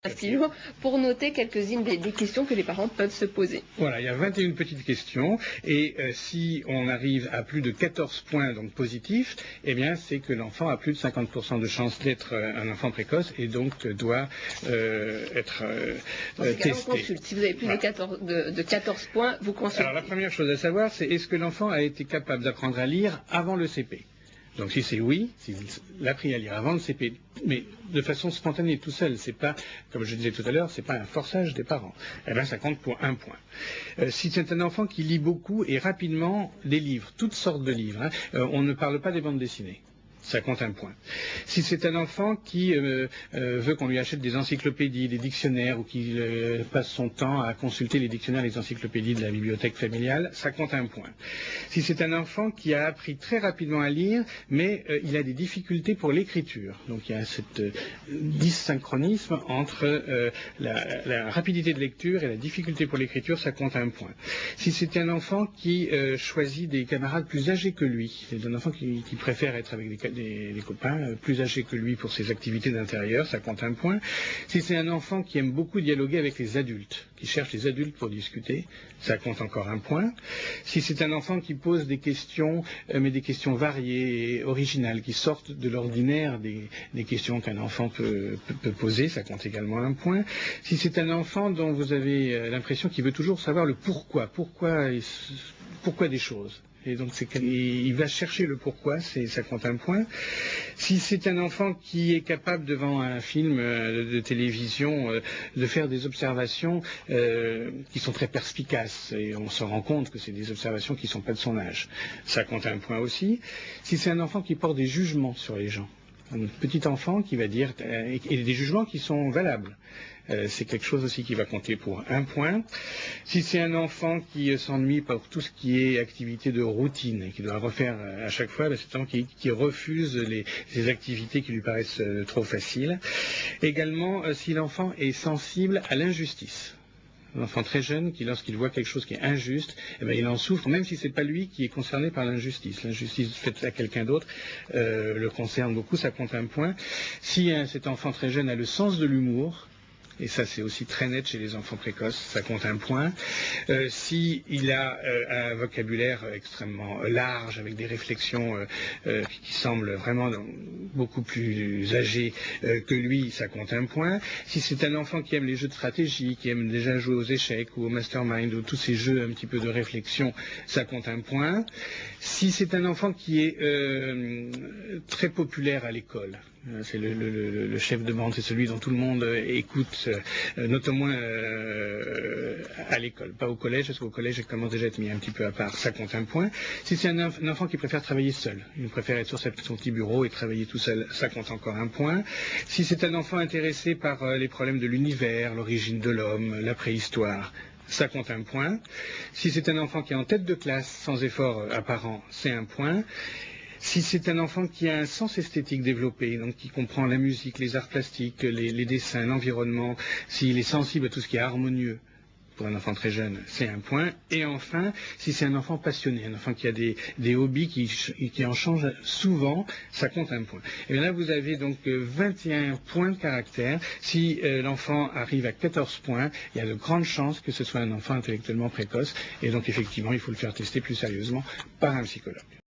stylo pour noter quelques-unes des questions que les parents peuvent se poser. Voilà, il y a 21 petites questions et si on arrive à plus de 14 points donc positifs, eh bien c'est que l'enfant a plus de 50% de chances d'être un enfant précoce et donc doit être Dans ces cas-là, testé. on consulte. Si vous avez plus de 14 points, vous consultez. Alors la première chose à savoir, c'est est-ce que l'enfant a été capable d'apprendre à lire avant le CP? Donc si c'est oui, s'il a appris à lire avant le CP, mais de façon spontanée, tout seul, c'est pas, comme je disais tout à l'heure, c'est pas un forçage des parents. Eh bien ça compte pour 1 point. Si c'est un enfant qui lit beaucoup et rapidement des livres, toutes sortes de livres, on ne parle pas des bandes dessinées. Ça compte 1 point. Si c'est un enfant qui veut qu'on lui achète des encyclopédies, des dictionnaires, ou qui passe son temps à consulter les dictionnaires, les encyclopédies de la bibliothèque familiale, ça compte 1 point. Si c'est un enfant qui a appris très rapidement à lire, mais il a des difficultés pour l'écriture, donc il y a ce dysynchronisme entre la rapidité de lecture et la difficulté pour l'écriture, ça compte 1 point. Si c'est un enfant qui choisit des camarades plus âgés que lui, c'est un enfant qui préfère être avec des copains plus âgés que lui pour ses activités d'intérieur, ça compte 1 point. Si c'est un enfant qui aime beaucoup dialoguer avec les adultes, qui cherche les adultes pour discuter, ça compte encore 1 point. Si c'est un enfant qui pose des questions, mais des questions variées et originales, qui sortent de l'ordinaire des questions qu'un enfant peut poser, ça compte également 1 point. Si c'est un enfant dont vous avez l'impression qu'il veut toujours savoir le pourquoi des choses, et donc il va chercher le pourquoi, ça compte 1 point. Si c'est un enfant qui est capable devant un film de télévision de faire des observations qui sont très perspicaces, et on se rend compte que c'est des observations qui ne sont pas de son âge, ça compte 1 point aussi. Si c'est un enfant qui porte des jugements sur les gens, un petit enfant qui va dire, et des jugements qui sont valables, c'est quelque chose aussi qui va compter pour 1 point. Si c'est un enfant qui s'ennuie pour tout ce qui est activité de routine et qui doit refaire à chaque fois, c'est un enfant qui refuse les activités qui lui paraissent trop faciles. Également, si l'enfant est sensible à l'injustice. Un enfant très jeune qui, lorsqu'il voit quelque chose qui est injuste, il en souffre, même si ce n'est pas lui qui est concerné par l'injustice. L'injustice faite à quelqu'un d'autre le concerne beaucoup, ça compte 1 point. Si cet enfant très jeune a le sens de l'humour, et ça c'est aussi très net chez les enfants précoces, ça compte 1 point. S'il a un vocabulaire extrêmement large, avec des réflexions qui semblent vraiment beaucoup plus âgées que lui, ça compte 1 point. Si c'est un enfant qui aime les jeux de stratégie, qui aime déjà jouer aux échecs ou au mastermind, ou tous ces jeux un petit peu de réflexion, ça compte 1 point. Si c'est un enfant qui est très populaire à l'école, c'est le chef de bande, c'est celui dont tout le monde écoute, notamment à l'école, pas au collège, parce qu'au collège il commence déjà à être mis un petit peu à part, ça compte 1 point. Si c'est un enfant qui préfère travailler seul, il préfère être sur son petit bureau et travailler tout seul, ça compte encore 1 point. Si c'est un enfant intéressé par les problèmes de l'univers, l'origine de l'homme, la préhistoire, ça compte 1 point. Si c'est un enfant qui est en tête de classe sans effort apparent, c'est 1 point. Si c'est un enfant qui a un sens esthétique développé, donc qui comprend la musique, les arts plastiques, les dessins, l'environnement, s'il est sensible à tout ce qui est harmonieux, pour un enfant très jeune, c'est 1 point. Et enfin, si c'est un enfant passionné, un enfant qui a des hobbies qui en changent souvent, ça compte 1 point. Et bien là, vous avez donc 21 points de caractère. Si l'enfant arrive à 14 points, il y a de grandes chances que ce soit un enfant intellectuellement précoce. Et donc, effectivement, il faut le faire tester plus sérieusement par un psychologue.